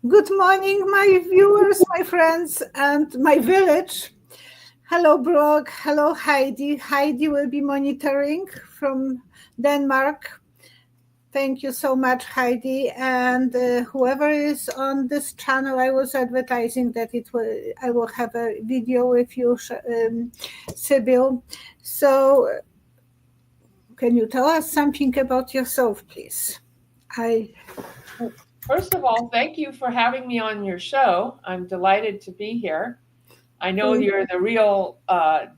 Good morning, my viewers, my friends, and my village. Hello, Brooke. Hello, Heidi. Heidi will be monitoring from Denmark. Thank you so much, Heidi. And whoever is on this channel, I was advertising that I will have a video with you, Sibyl. So, can you tell us something about yourself, please? First of all, thank you for having me on your show. I'm delighted to be here. I know you're the real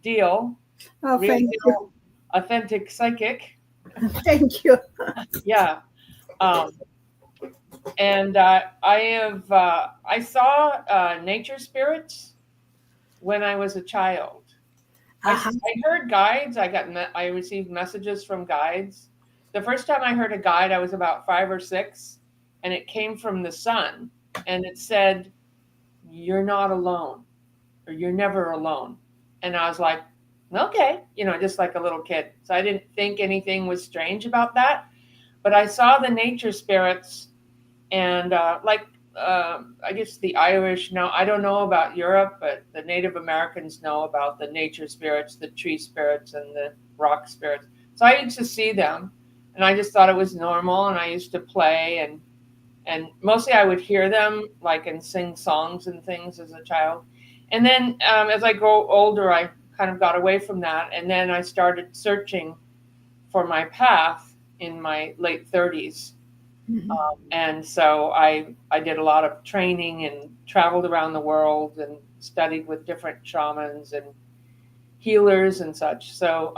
deal, real deal, authentic psychic. Thank you. Yeah. And I saw nature spirits when I was a child. I heard guides. I received messages from guides. The first time I heard a guide, I was about 5 or 6, and it came from the sun, and it said, "You're not alone, or you're never alone." And I was like, okay, just like a little kid. So I didn't think anything was strange about that. But I saw the nature spirits, and I guess the Irish know. I don't know about Europe, but the Native Americans know about the nature spirits, the tree spirits, and the rock spirits. So I used to see them, and I just thought it was normal, and I used to play, and mostly I would hear them and sing songs and things as a child. And then as I grow older, I kind of got away from that, and then I started searching for my path in my late 30s. And so I did a lot of training and traveled around the world and studied with different shamans and healers and such. So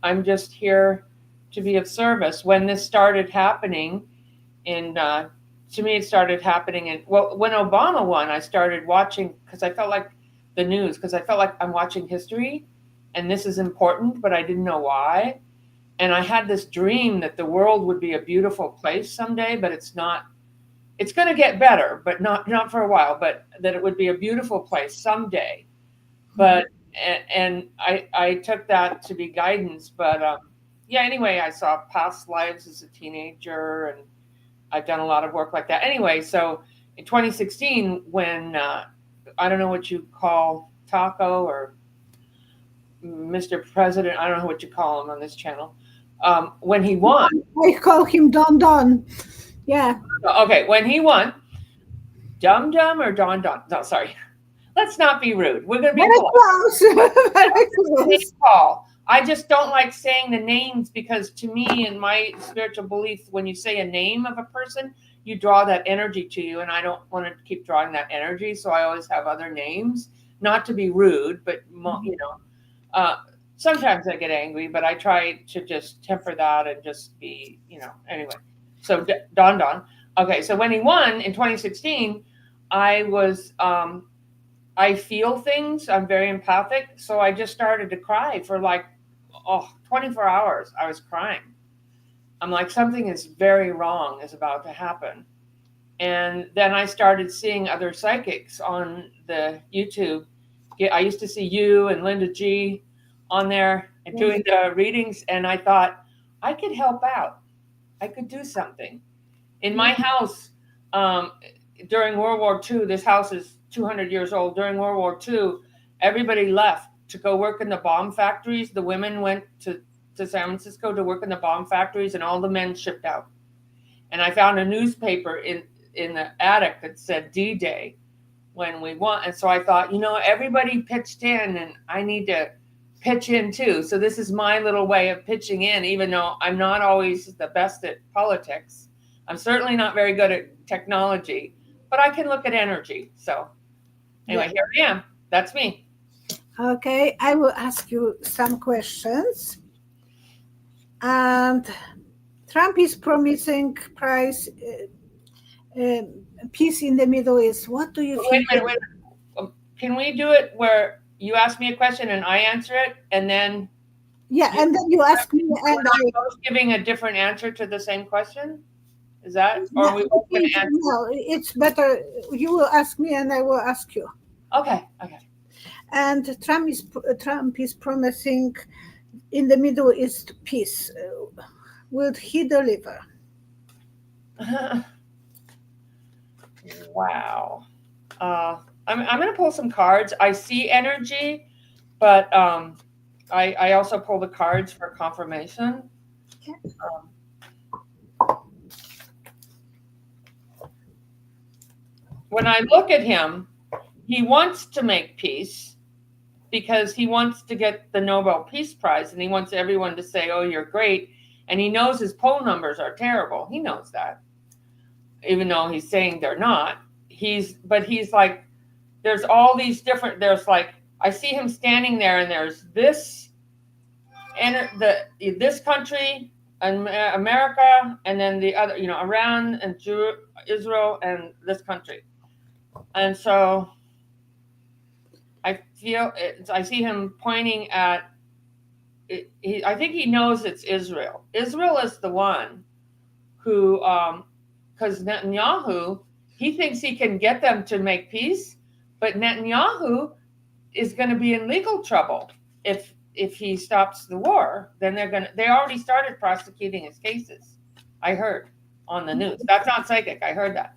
I'm just here to be of service. When this started happening to me, it started happening when Obama won, I started watching because I felt like the news, because I felt like I'm watching history and this is important, but I didn't know why. And I had this dream that the world would be a beautiful place someday, but it's not. It's going to get better, but not for a while, but that it would be a beautiful place someday. But, and I took that to be guidance. But yeah, anyway, I saw past lives as a teenager, and I've done a lot of work like that. Anyway, so in 2016, when I don't know what you call Taco or Mr. President, I don't know what you call him on this channel. When he won, I call him Don. Yeah. Okay, when he won, Dum Dum or Don. No, sorry. Let's not be rude. We're going to be close. Paul. I just don't like saying the names because to me, in my spiritual belief, when you say a name of a person, you draw that energy to you, and I don't want to keep drawing that energy, so I always have other names. Not to be rude, but sometimes I get angry, but I try to just temper that and just be, anyway. So Don. Okay, so when he won in 2016, I feel things. I'm very empathic, so I just started to cry for 24 hours. I was crying. I'm like, something is very wrong is about to happen. And then I started seeing other psychics on the YouTube. I used to see you and Linda G on there and doing the readings, and I thought I could help out. I could do something. In my house, during World War II, this house is 200 years old. During World War II, everybody left to go work in the bomb factories. The women went to San Francisco to work in the bomb factories, and all the men shipped out. And I found a newspaper in the attic that said D-Day when we won. And so I thought, everybody pitched in, and I need to pitch in too. So this is my little way of pitching in, even though I'm not always the best at politics. I'm certainly not very good at technology, but I can look at energy. So anyway, Here I am. That's me. Okay, I will ask you some questions. And Trump is promising peace in the Middle East. What do you think? Wait a minute. Can we do it where you ask me a question and I answer it, and then? Yeah, and then you ask me, and I was giving a different answer to the same question. Is that, or are we both going to answer? No, it's better. You will ask me, and I will ask you. Okay. And Trump is promising in the Middle East peace. Will he deliver? Wow. I'm going to pull some cards. I see energy, but I also pull the cards for confirmation. When I look at him, he wants to make peace because he wants to get the Nobel Peace Prize, and he wants everyone to say, "Oh, you're great." And he knows his poll numbers are terrible. He knows that, even though he's saying they're not. But he's like, there's all these different. There's like, I see him standing there, and there's this, and this country, and America, and then the other, Iran and Israel, and this country, and so I see him pointing at. I think he knows it's Israel. Israel is the one who, because Netanyahu, he thinks he can get them to make peace, but Netanyahu is going to be in legal trouble if he stops the war. Then they already started prosecuting his cases. I heard on the news. That's not psychic. I heard that.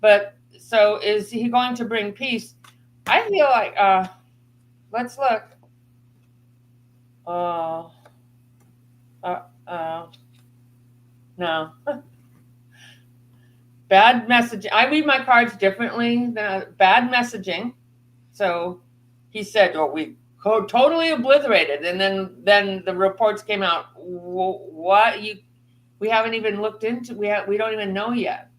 But so is he going to bring peace? I feel like, let's look. No. Bad messaging. I read my cards differently than bad messaging. So he said, "Oh, we totally obliterated," and then the reports came out. What we haven't even looked into. We don't even know yet.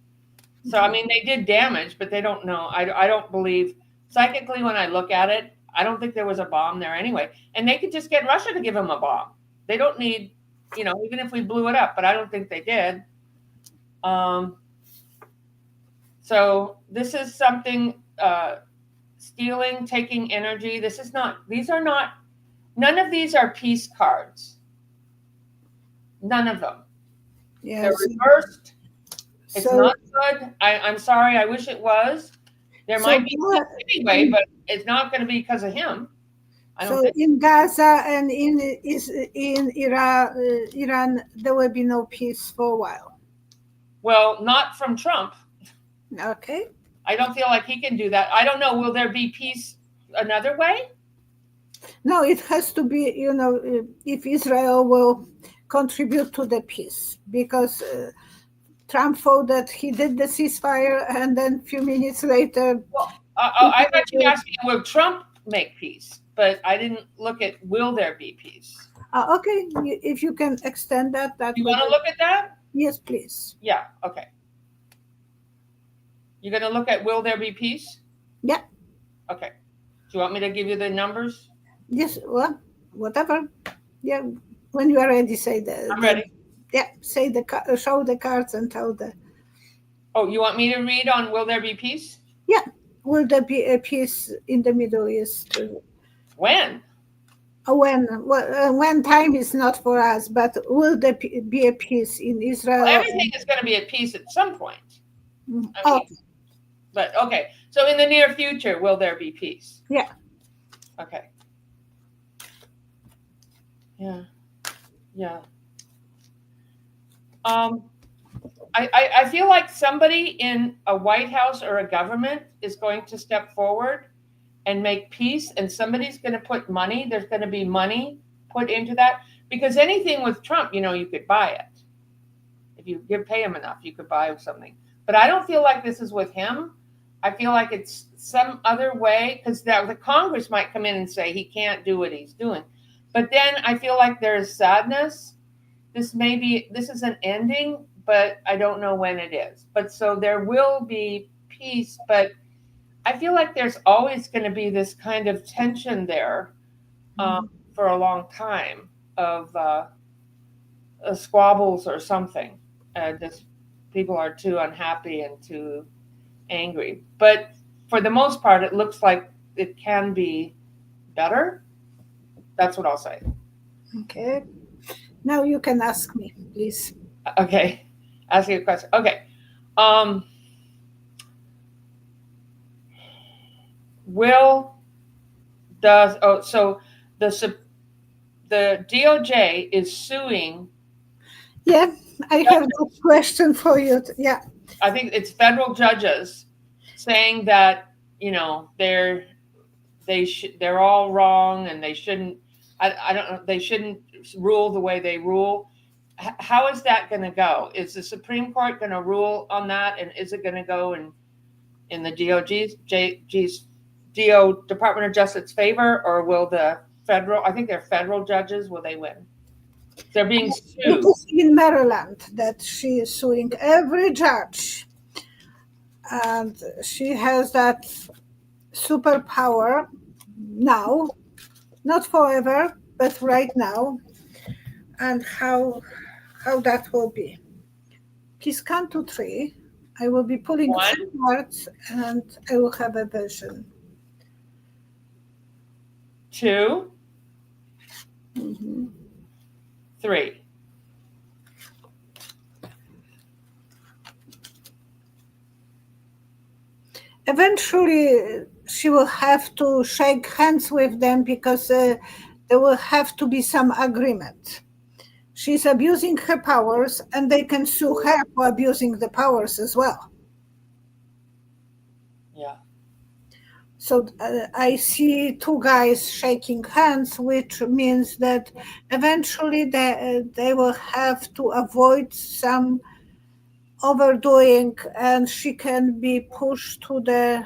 So I mean, they did damage, but they don't know. I don't believe psychically when I look at it. I don't think there was a bomb there anyway. And they could just get Russia to give them a bomb. They don't need, even if we blew it up, but I don't think they did. So this is something, stealing, taking energy. None of these are peace cards. None of them. Yes. They're reversed. It's not good. I'm sorry. I wish it was. There might be anyway, but it's not going to be because of him. In Gaza and in Iran, there will be no peace for a while. Well, not from Trump. Okay. I don't feel like he can do that. I don't know. Will there be peace another way? No, it has to be, if Israel will contribute to the peace, because Trump thought that he did the ceasefire, and then a few minutes later. Well, I thought you asked me, will Trump make peace? But I didn't look at, will there be peace? Okay, if you can extend that. You want to look at that? Yes, please. Yeah, okay. You're going to look at, will there be peace? Yeah. Okay. Do you want me to give you the numbers? Yes, well, whatever. Yeah, when you are ready, say that. I'm ready. Yeah, say show the cards and tell the. Oh, you want me to read on will there be peace? Yeah. Will there be a peace in the Middle East? When? When time is not for us, but will there be a peace in Israel? Well, everything is going to be at peace at some point. Okay. But okay, so in the near future, will there be peace? Yeah. Okay. Yeah. I feel like somebody in a White House or a government is going to step forward and make peace, and somebody's going to put money. There's going to be money put into that, because anything with Trump, you could buy it. If you pay him enough, you could buy something. But I don't feel like this is with him. I feel like it's some other way, because the Congress might come in and say he can't do what he's doing. But then I feel like there's sadness. This is an ending, but I don't know when it is. But so there will be peace, but I feel like there's always going to be this kind of tension there for a long time of squabbles or something. Just people are too unhappy and too angry. But for the most part, it looks like it can be better. That's what I'll say. Okay. Now you can ask me, please. Okay. Ask you a question. Okay. The DOJ is suing. Yeah, I have a question for you. Yeah. I think it's federal judges saying that they're all wrong and they shouldn't. I don't know. They shouldn't rule the way they rule. How is that going to go? Is the Supreme Court going to rule on that, and is it going to go in the Department of Justice favor, or will the federal? I think they're federal judges. Will they win? They're being sued. It is in Maryland that she is suing every judge, and she has that superpower now, not forever, but right now, and how that will be. Please count to 3. I will be pulling 3 cards, and I will have a vision. 2, 3. Eventually, she will have to shake hands with them because there will have to be some agreement. She's abusing her powers, and they can sue her for abusing the powers as well. Yeah. So I see 2 guys shaking hands, which means that eventually they will have to avoid some overdoing, and she can be pushed to the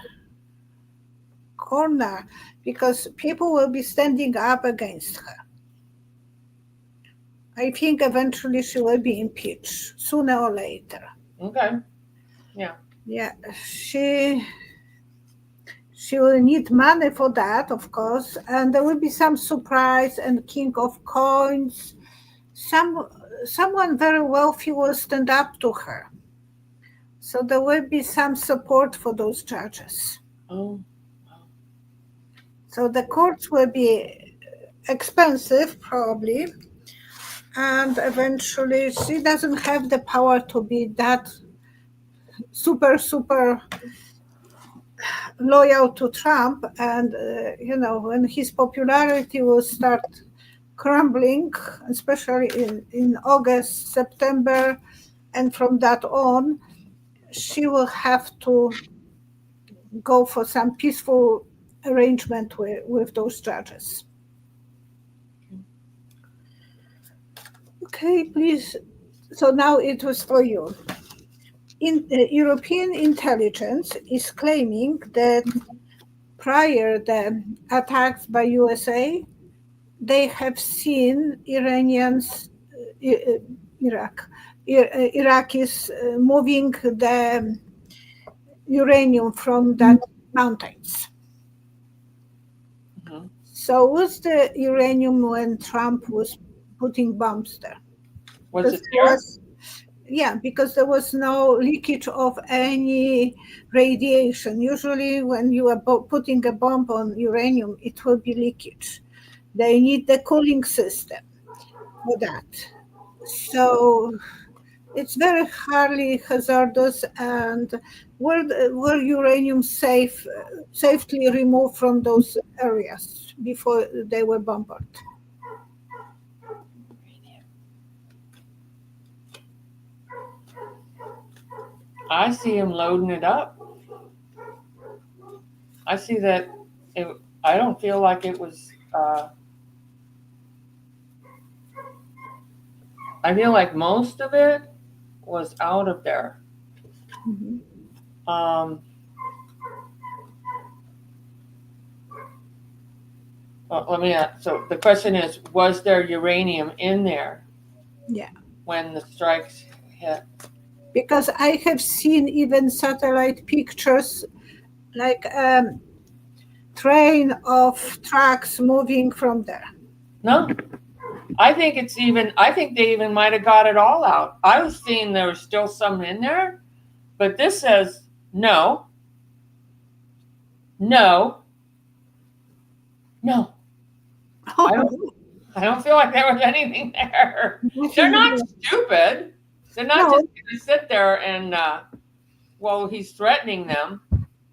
corner because people will be standing up against her. I think eventually she will be impeached sooner or later. Okay. Yeah. Yeah. She will need money for that, of course, and there will be some surprise and King of Coins. Someone very wealthy will stand up to her. So there will be some support for those judges. Oh. So the courts will be expensive, probably. And eventually she doesn't have the power to be that super loyal to Trump. And, when his popularity will start crumbling, especially in August, September, and from that on, she will have to go for some peaceful arrangement with those judges. Okay, please. So now it was for you. European intelligence is claiming that prior the attacks by USA, they have seen Iranians, Iraqis moving the uranium from that mountains. Mm-hmm. So was the uranium when Trump was putting bombs there? Was it there? Yeah, because there was no leakage of any radiation. Usually when you are putting a bomb on uranium, it will be leakage. They need the cooling system for that. So it's very highly hazardous, and were uranium safely removed from those areas before they were bombarded? I see him loading it up. I see that. I don't feel like it was. I feel like most of it was out of there. Mm-hmm. Well, let me ask. So the question is, was there uranium in there? Yeah. When the strikes hit? Because I have seen even satellite pictures, like train of trucks moving from there. No, I think they even might have got it all out. I was seeing there was still some in there, but this says no. I don't feel like there was anything there. They're not stupid. They're not just going to sit there and, he's threatening them.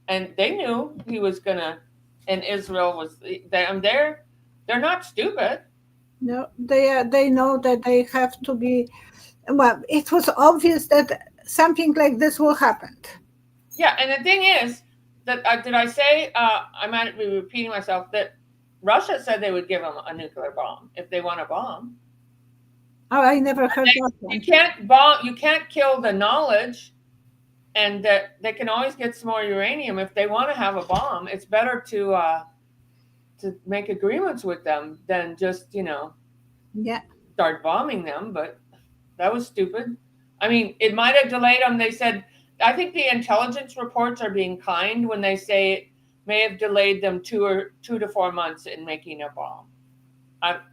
And they knew he was going to, and Israel was, they're not stupid. No, they know that they have to be, it was obvious that something like this will happen. Yeah, and the thing is, that did I say? I might be repeating myself. That Russia said they would give them a nuclear bomb if they want a bomb. Oh, I never heard that one. You can't bomb. You can't kill the knowledge, and that they can always get some more uranium if they want to have a bomb. It's better to make agreements with them than just start bombing them. But that was stupid. I mean, it might have delayed them. They said, I think the intelligence reports are being kind when they say it may have delayed them 2 to 4 months in making a bomb. But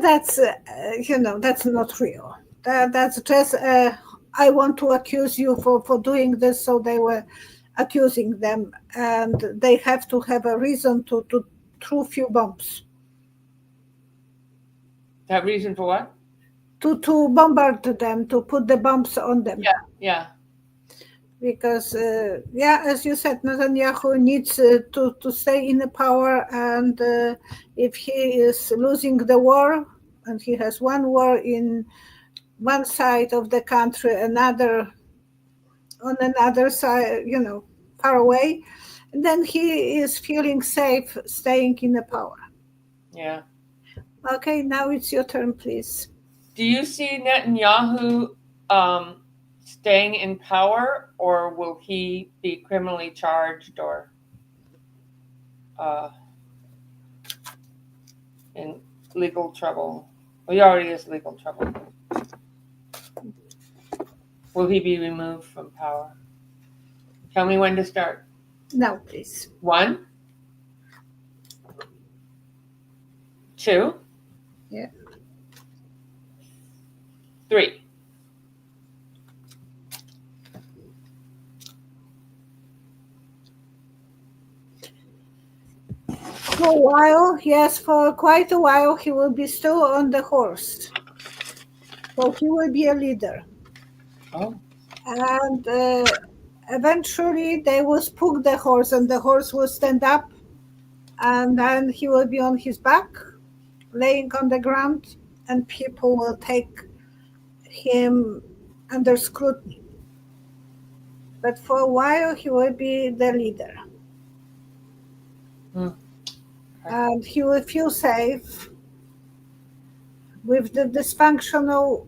that's that's not real. That's just I want to accuse you for doing this, so they were accusing them, and they have to have a reason to throw few bombs. That reason for what? To bombard them, to put the bombs on them. Yeah. Because as you said, Netanyahu needs to stay in the power, and if he is losing the war, and he has one war in one side of the country, another on another side, far away, then he is feeling safe staying in the power. Yeah. Okay, now it's your turn, please. Do you see Netanyahu staying in power, or will he be criminally charged or in legal trouble? Well, he already is legal trouble. Will he be removed from power? Tell me when to start. Now, please. 1, 2. Yeah. 3. For a while, yes, for quite a while, he will be still on the horse. So he will be a leader. Oh. And eventually they will spook the horse, and the horse will stand up, and then he will be on his back, laying on the ground, and people will take him under scrutiny. But for a while, he will be the leader. And he will feel safe with the dysfunctional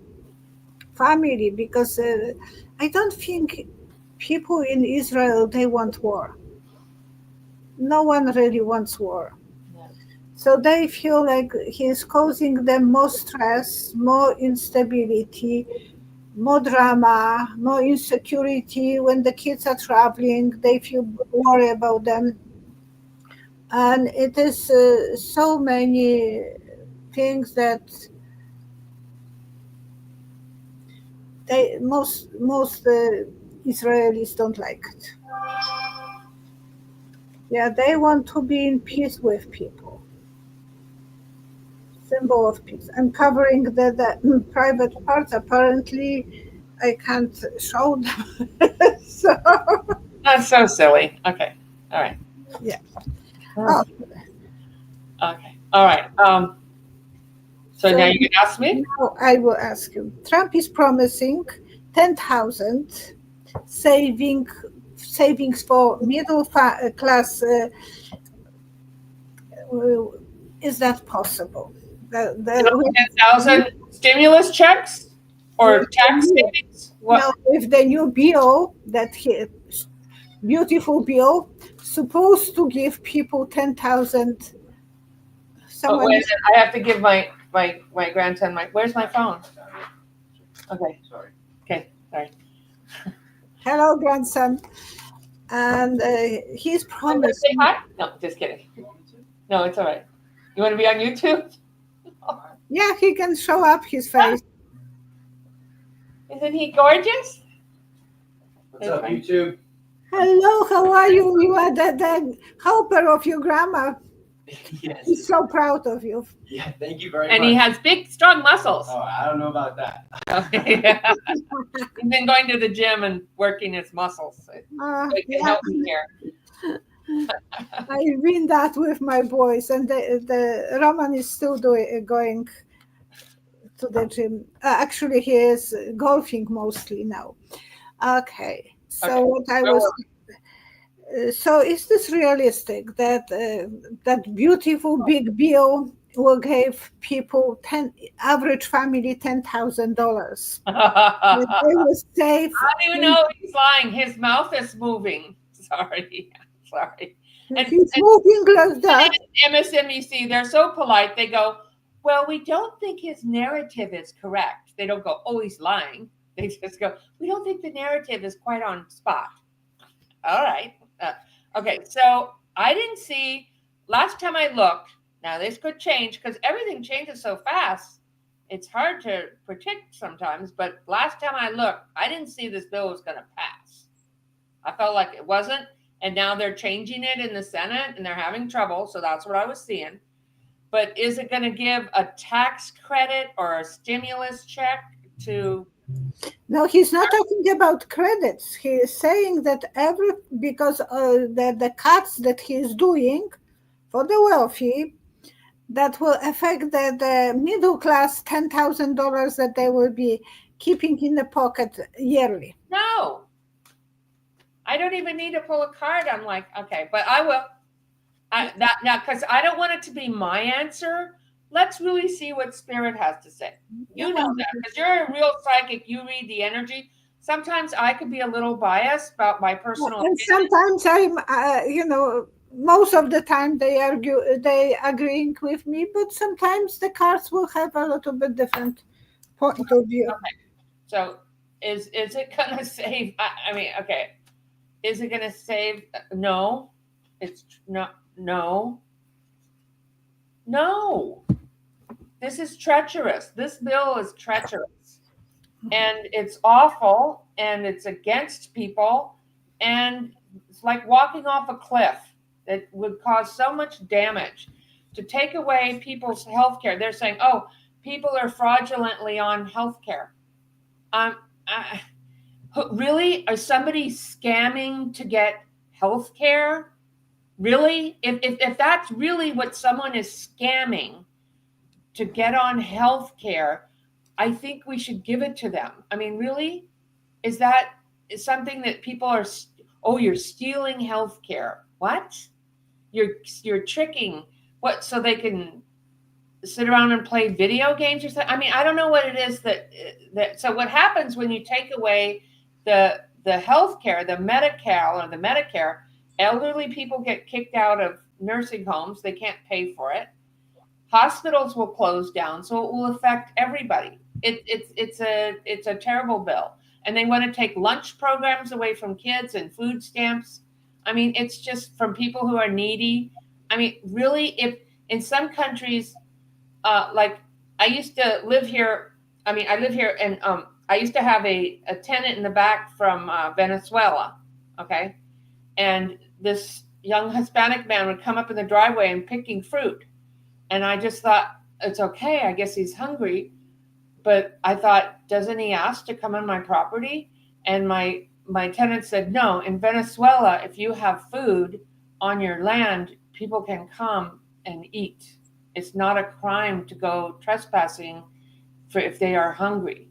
family, because I don't think people in Israel, they want war. No one really wants war. Yeah. So they feel like he's causing them more stress, more instability, more drama, more insecurity. When the kids are traveling, they feel worried about them. And it is so many things that most Israelis don't like it. Yeah, they want to be in peace with people. Symbol of peace. I'm covering the private parts. Apparently, I can't show them. So That's so silly. Okay. All right. Yeah. Oh. Okay. All right. So now you can ask me? Now I will ask you. Trump is promising 10,000 savings for middle class. Is that possible? 10,000 stimulus checks or tax savings? Now, with the new bill, beautiful bill, supposed to give people 10,000. Wait, I have to give my grandson where's my phone? Okay. Sorry. Okay. Sorry. Hello, grandson. And he's promised. Say hi? No, just kidding. No, it's all right. You want to be on YouTube? Yeah, he can show up his face. Isn't he gorgeous? What's up, YouTube? Hello, how are you? You are the helper of your grandma. Yes. He's so proud of you. Yeah, thank you very much. And he has big, strong muscles. Oh, I don't know about that. Yeah. He's been going to the gym and working his muscles. So he can help me here. I've been that with my boys, and the Roman is still going to the gym. Actually, he is golfing mostly now. Okay, so what I was So is this realistic that that beautiful big bill will give people average family $10,000? They will save. How do you know he's lying? His mouth is moving. Sorry. And He's moving like that. MSNBC, they're so polite. They go, well, we don't think his narrative is correct. They don't go, oh, he's lying. They just go, we don't think the narrative is quite on spot. All right. Okay. So I didn't see, last time I looked, now this could change because everything changes so fast. It's hard to predict sometimes, but last time I looked, I didn't see this bill was going to pass. I felt like it wasn't. And now they're changing it in the Senate and they're having trouble. So that's what I was seeing. But is it going to give a tax credit or a stimulus check to? No, he's not talking about credits. He is saying that because the cuts that he is doing for the wealthy, that will affect the middle class $10,000 that they will be keeping in the pocket yearly. No. I don't even need to pull a card. I'm like, okay, but I will. Now, because I don't want it to be my answer. Let's really see what Spirit has to say. You know that because you're a real psychic. You read the energy. Sometimes I could be a little biased about my personal. And sometimes I'm, most of the time they agreeing with me, but sometimes the cards will have a little bit different point of view. Okay. So is it gonna save? I mean, okay. Is it gonna save? No. It's not. No. This is treacherous. This bill is treacherous. And it's awful and it's against people. And it's like walking off a cliff that would cause so much damage. To take away people's health care. They're saying, oh, people are fraudulently on health care. Really? Are somebody scamming to get health care? Really? If that's really what someone is scamming to get on health care, I think we should give it to them. I mean, really? Is something that people are, oh, you're stealing health care. What? You're tricking what, so they can sit around and play video games or something? I mean, I don't know what it is that so what happens when you take away the health care, the Medi-Cal or the Medicare, elderly people get kicked out of nursing homes. They can't pay for it. Hospitals will close down, so it will affect everybody. It's a terrible bill. And they want to take lunch programs away from kids and food stamps. I mean, it's just from people who are needy. I mean, really, if in some countries, like I used to live here. I mean, I live here and I used to have a tenant in the back from Venezuela. Okay. And this young Hispanic man would come up in the driveway and picking fruit. And I just thought, it's okay. I guess he's hungry. But I thought, doesn't he ask to come on my property? And my tenant said, no, in Venezuela, if you have food on your land, people can come and eat. It's not a crime to go trespassing if they are hungry.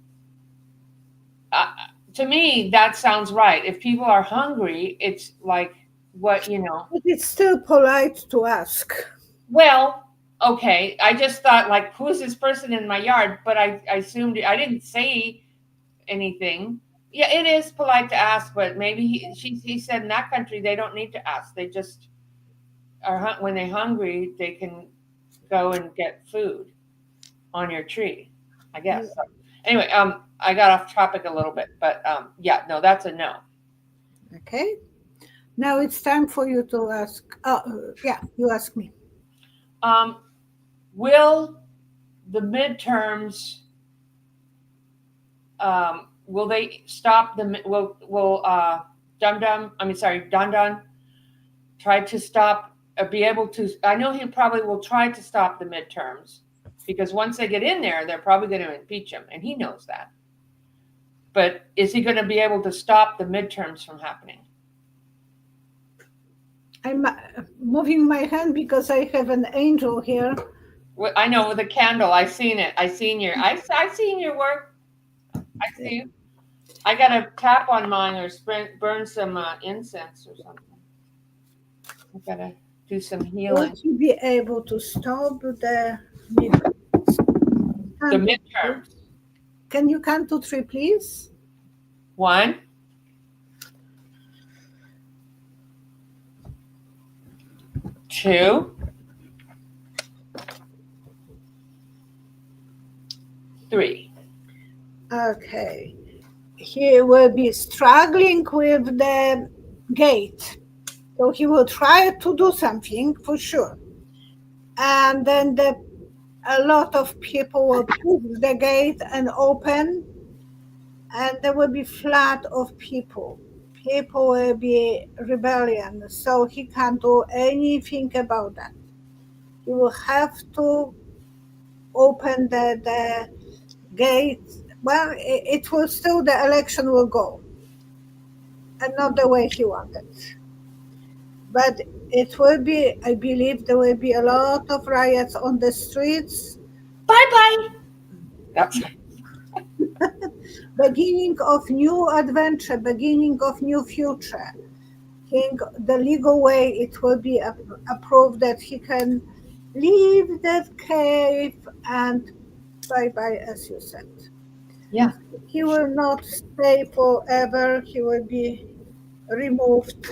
To me, that sounds right. If people are hungry, it's like what, But it's still polite to ask. Well, okay. I just thought, like, who's this person in my yard? But I assumed, I didn't say anything. Yeah, it is polite to ask, but maybe he said in that country they don't need to ask. They just are, when they're hungry, they can go and get food on your tree, I guess. So, anyway, I got off topic a little bit, but yeah, no, that's a no. Okay. Now it's time for you to ask. Yeah, you ask me. Will the midterms? Will they stop the? Will Dum Dun try to stop? Be able to? I know he probably will try to stop the midterms because once they get in there, they're probably going to impeach him, and he knows that. But is he going to be able to stop the midterms from happening? I'm moving my hand because I have an angel here. I know, with a candle. I seen it. I seen your work. I see you. I got to tap on mine or burn some incense or something. I gotta do some healing. Would you be able to stop the midterms? Can you count to 3, please? 1, 2, 3. Okay. He will be struggling with the gate. So he will try to do something for sure. And then a lot of people will push the gate and open, and there will be flood of people. People will be rebellion, so he can't do anything about that. He will have to open the gate. Well, it will still, the election will go, and not the way he wanted. But it will be, I believe, there will be a lot of riots on the streets. Bye-bye. That's Beginning of new adventure, beginning of new future. The legal way it will be approved that he can leave that cave and bye-bye, as you said. Yeah. He will not stay forever. He will be removed.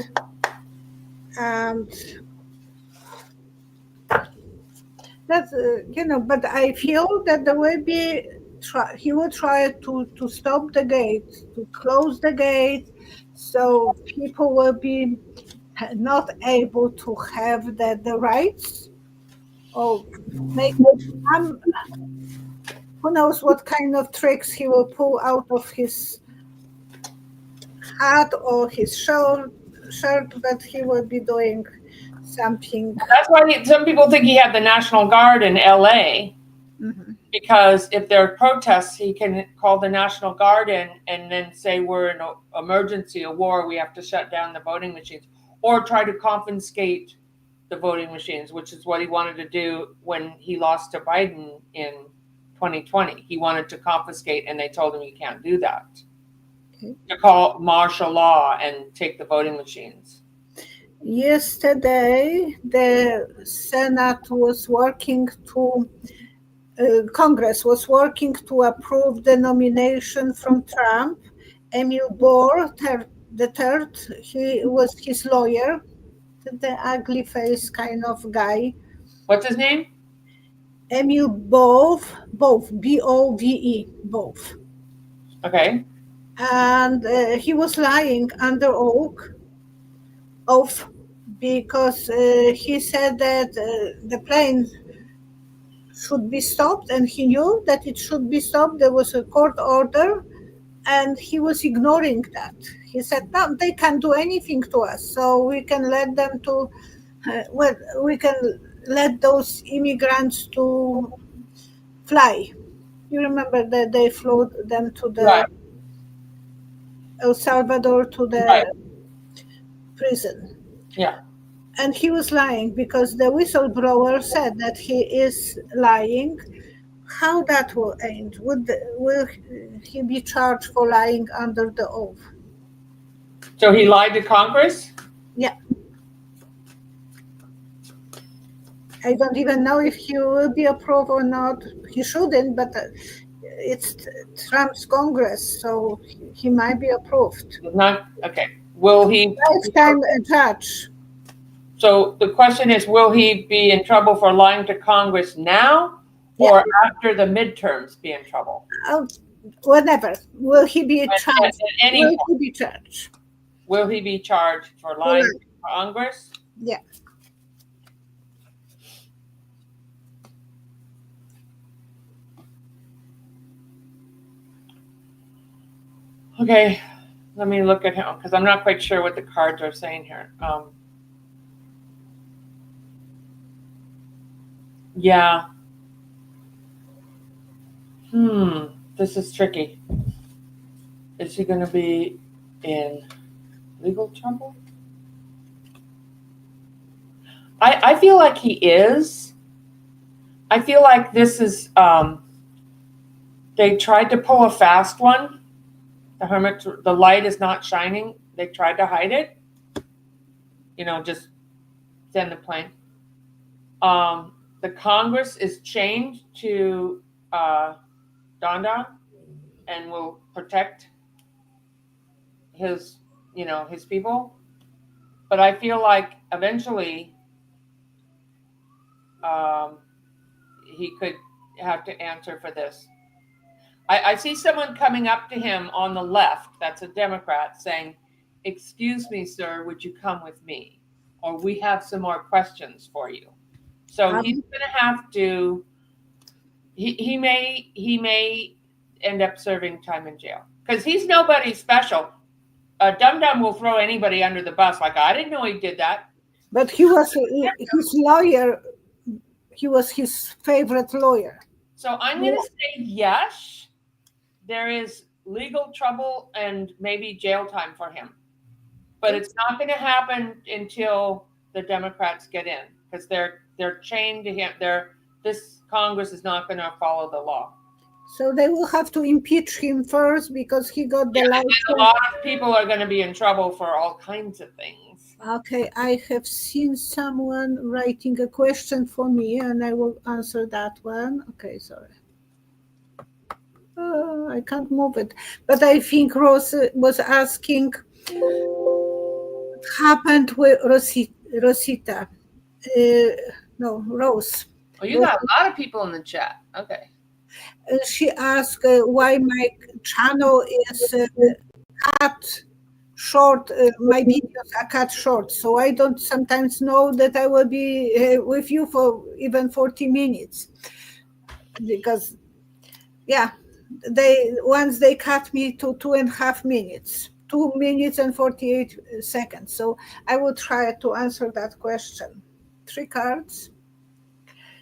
And that's, but I feel that there will be, he will try to stop the gate, to close the gate, so people will be not able to have the rights, or make some, who knows what kind of tricks he will pull out of his hat or his shirt, but he will be doing something. That's why some people think he had the National Guard in LA. Mm-hmm. Because if there are protests, he can call the National Guard in and then say we're in an emergency, a war, we have to shut down the voting machines, or try to confiscate the voting machines, which is what he wanted to do when he lost to Biden in 2020. He wanted to confiscate, and they told him you can't do that. Okay. To call martial law and take the voting machines. Yesterday, the Senate was working to Congress was working to approve the nomination from Trump. Emil Bohr, the third, he was his lawyer, the ugly face kind of guy. What's his name? Emil Bohr, B-O-V-E, both. Okay. And he was lying under oath because he said that the plane should be stopped, and he knew that it should be stopped. There was a court order, and he was ignoring that. He said, no, they can't do anything to us, so we can let them to, we can let those immigrants to fly. You remember that they flew them to the right. El Salvador, to the prison. Yeah. And he was lying because the whistleblower said that he is lying. How that will end? Will he be charged for lying under the oath? So he lied to Congress? Yeah. I don't even know if he will be approved or not. He shouldn't, but it's Trump's Congress, so he might be approved. Not okay. Will he? Lifetime judge. So the question is, will he be in trouble for lying to Congress now, or after the midterms be in trouble? Whatever. Will he be charged? Will he be charged? Will he be charged for lying to Congress? Yeah. Okay, let me look at him because I'm not quite sure what the cards are saying here. Yeah. This is tricky. Is he going to be in legal trouble? I feel like he is. I feel like this is, they tried to pull a fast one. The hermit, the light is not shining. They tried to hide it. You know, just Send the plane. The Congress is chained to Donda and will protect his people. But I feel like eventually he could have to answer for this. I see someone coming up to him on the left, that's a Democrat, saying, "Excuse me, sir, would you come with me? Or we have some more questions for you." So he's going to have to, he may end up serving time in jail. Because he's nobody special. Dum Dum will throw anybody under the bus. Like, I didn't know he did that. But he was his lawyer. He was his favorite lawyer. So I'm going to say yes. There is legal trouble and maybe jail time for him. But it's not going to happen until the Democrats get in, because they're chained to him. This Congress is not going to follow the law. So they will have to impeach him first because he got the license. A lot of people are going to be in trouble for all kinds of things. Okay, I have seen someone writing a question for me, and I will answer that one. Okay, sorry. I can't move it. But I think Rose was asking what happened with Rosita. Rose. Oh, you got a lot of people in the chat. Okay. She asked why my channel is cut short. My videos are cut short, so I don't sometimes know that I will be with you for even 40 minutes. Because, once they cut me to 2.5 minutes, 2 minutes and 48 seconds. So I will try to answer that question. 3 cards.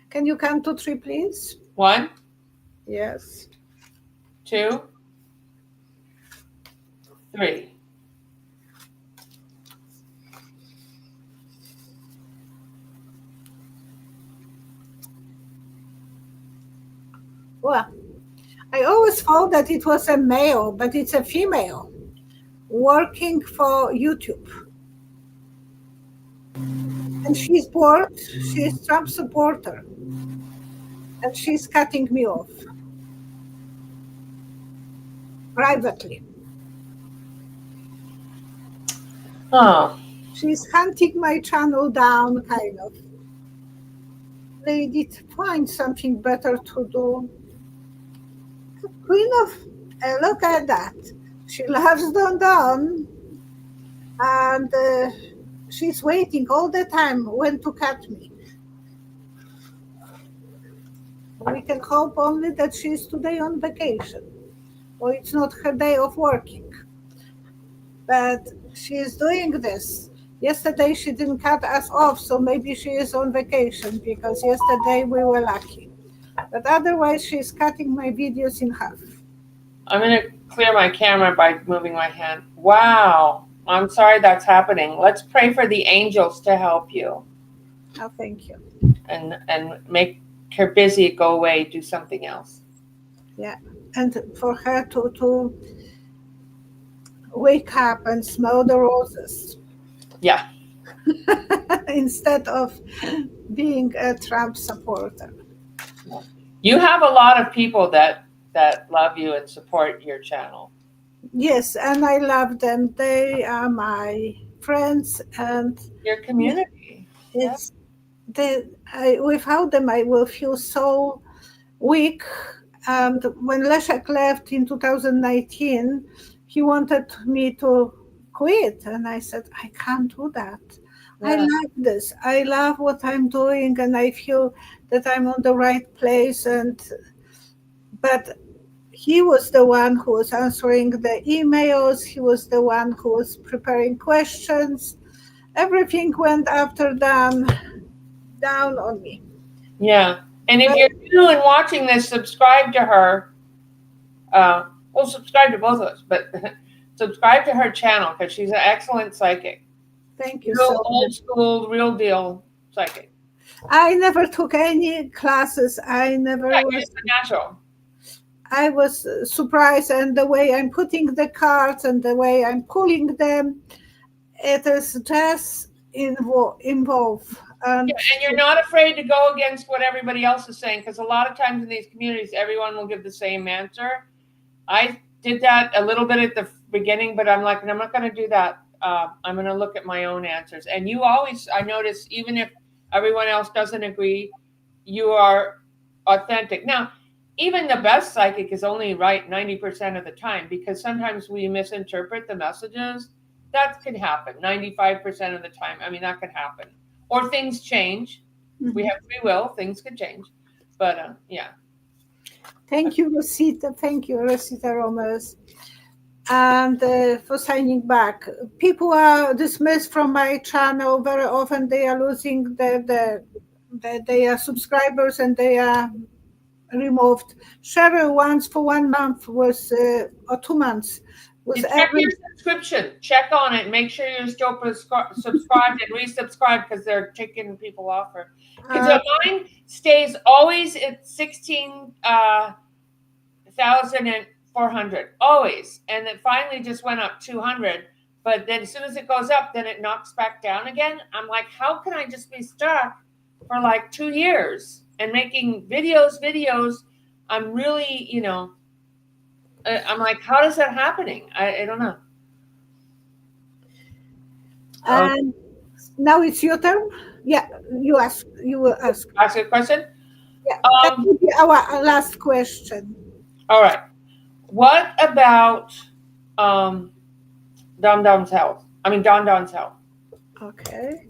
Can you come to 3, please? 1. Yes. 2. 3. Well, I always thought that it was a male, but it's a female working for YouTube. And she's bored. She's Trump supporter. And she's cutting me off. Privately. Oh. She's hunting my channel down, kind of. They did find something better to do. Queen of, look at that. She loves Don Don. And she's waiting all the time when to cut me. We can hope only that she's today on vacation, or it's not her day of working. But she is doing this. Yesterday she didn't cut us off, so maybe she is on vacation, because yesterday we were lucky. But otherwise she's cutting my videos in half. I'm going to clear my camera by moving my hand. Wow. I'm sorry that's happening. Let's pray for the angels to help you. Oh, thank you. And make her busy, go away, do something else. Yeah, and for her to wake up and smell the roses. Yeah. Instead of being a Trump supporter. You have a lot of people that love you and support your channel. Yes, and I love them. They are my friends, and your community. It's without them I will feel so weak. And when Leszek left in 2019, he wanted me to quit, and I said, I can't do that. Yeah. I like this. I love what I'm doing, and I feel that I'm on the right place. But he was the one who was answering the emails. He was the one who was preparing questions. Everything went after down on me. Yeah. And if you're new and watching this, subscribe to her. Well, subscribe to both of us, but subscribe to her channel, because she's an excellent psychic. Thank you. Real old school, real deal psychic. I never took any classes. I never was natural. I was surprised, and the way I'm putting the cards and the way I'm pulling them, it is just involved. And you're not afraid to go against what everybody else is saying, because a lot of times in these communities, everyone will give the same answer. I did that a little bit at the beginning, but I'm like, I'm not going to do that. I'm going to look at my own answers. And you always, I notice, even if everyone else doesn't agree, you are authentic. Now, even the best psychic is only right 90% of the time, because sometimes we misinterpret the messages. That could happen 95% of the time. I mean, that could happen. Or things change. We have free will. Things could change. But yeah. Thank you, Rosita. Thank you, Rosita Romers. And for signing back. People are dismissed from my channel. Very often they are losing their subscribers, and they are removed. Cheryl once for 1 month was, or 2 months. Check your subscription. Check on it. Make sure you're still subscribed and resubscribe, because they're taking people off. Because mine stays always at 16,400, always, and it finally just went up 200. But then as soon as it goes up, then it knocks back down again. I'm like, how can I just be stuck for like 2 years and making videos? I'm really, I'm like, how is that happening? I don't know. And now it's your turn. Yeah, you will ask. Ask a question? Yeah, that will be our last question. All right. What about Don Don's health? Okay.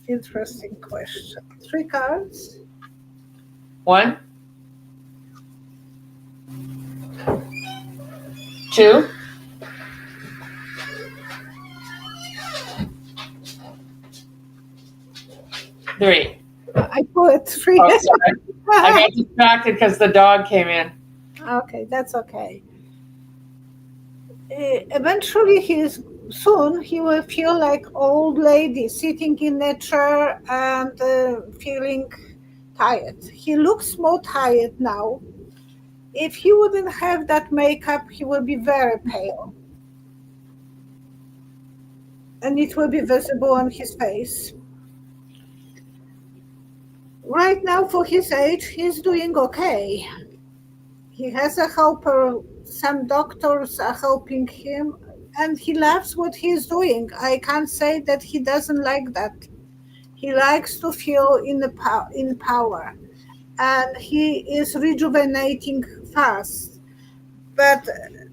Interesting question. 3 cards. 1, 2, 3. I put 3. Oh, sorry. I got distracted because the dog came in. Okay, that's okay. Eventually, soon he will feel like old lady sitting in a chair and feeling tired. He looks more tired now. If he wouldn't have that makeup, he will be very pale. And it will be visible on his face. Right now, for his age, he's doing okay. He has a helper. Some doctors are helping him, and he loves what he's doing. I can't say that he doesn't like that. He likes to feel in power, and he is rejuvenating fast. But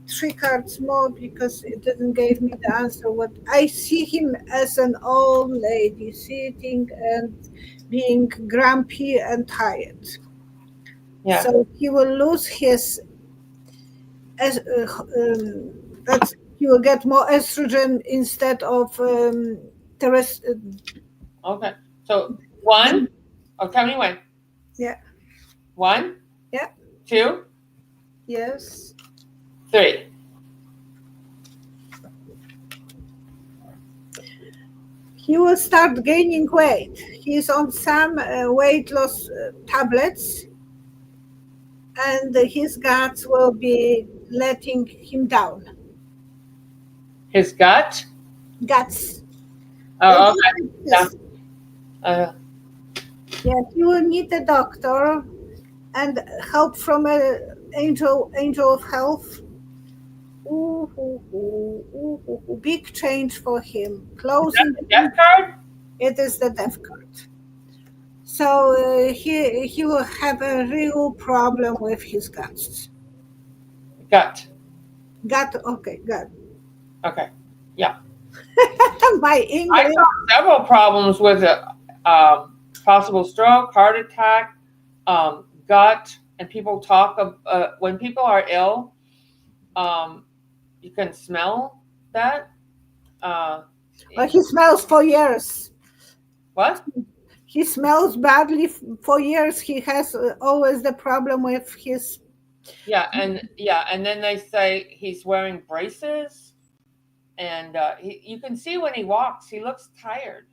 3 cards more, because it didn't give me the answer. What I see him as an old lady sitting and being grumpy and tired. Yeah. So he will lose his, that he will get more estrogen instead of Okay. So 1. Oh, tell me when. Yeah. 1. Yeah. 2. Yes. 3. He will start gaining weight. He's on some weight loss tablets, and his guts will be letting him down. His gut? Guts. Oh, okay. Yeah. Yeah, he will need a doctor and help from an angel of health. Big change for him. Closing the death card? It is the death card. So he will have a real problem with his guts. Gut. Okay, gut. Okay, yeah. My English. I saw several problems with possible stroke, heart attack, gut, and people talk of when people are ill. You can smell that. Well, he smells for years. What? He smells badly for years. He has always the problem with his. Yeah, and then they say he's wearing braces, and you can see when he walks, he looks tired.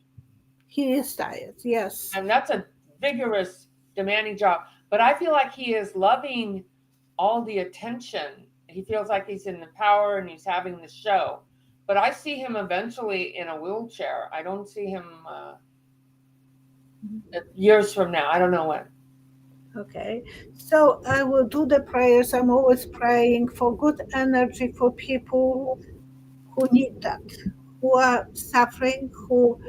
He is tired, yes. And that's a vigorous, demanding job. But I feel like he is loving all the attention. He feels like he's in the power and he's having the show. but I see him eventually in a wheelchair. I don't see him years from now. I don't know when. Okay, so I will do the prayers. I'm always praying for good energy for people who need that, who are suffering, who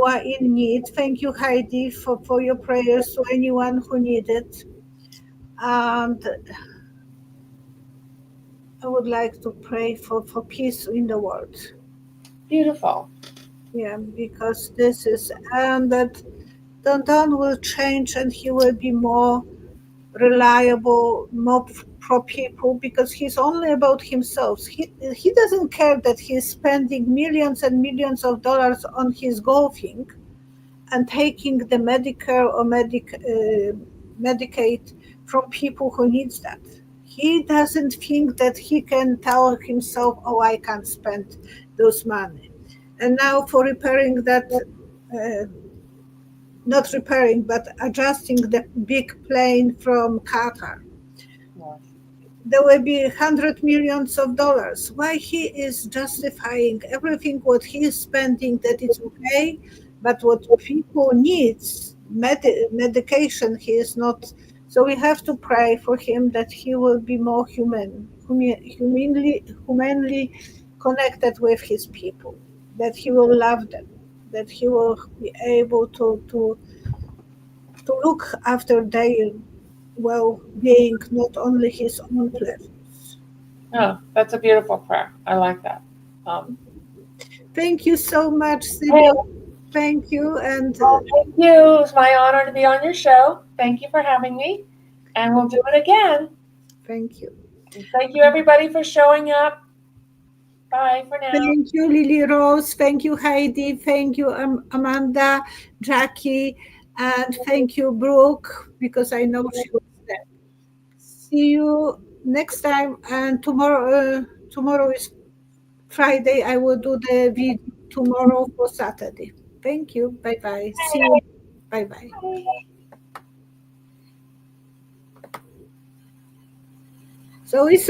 are in need. Thank you, Heidi, for your prayers to anyone who need it. And I would like to pray for peace in the world. Beautiful. Yeah, because this is, and that Don will change and he will be more reliable, more pro people, because he's only about himself. He doesn't care that he's spending millions and millions of dollars on his golfing and taking the Medicare or Medicaid from people who needs that. He doesn't think that he can tell himself, oh, I can't spend those money. And now for repairing that, not repairing, but adjusting the big plane from Qatar, Yes. there will be $100 million. Why he is justifying everything what he is spending, that it's okay, but what people needs, medication, he is not. So we have to pray for him that he will be more humanly connected with his people, that he will love them, that he will be able to look after their well-being, not only his own pleasures. Oh, that's a beautiful prayer. I like that. Thank you so much, Sibyl. Thank you. And thank you. It was my honor to be on your show. Thank you for having me. And we'll do it again. thank you. Thank you, everybody, for showing up. Bye for now. Thank you, Lily Rose. Thank you, Heidi. Thank you, Amanda, Jackie. And thank you, Brooke, because I know she was there. See you next time. And tomorrow is Friday. I will do the video tomorrow for Saturday. Thank you. Bye-bye. See you. Bye-bye. So it's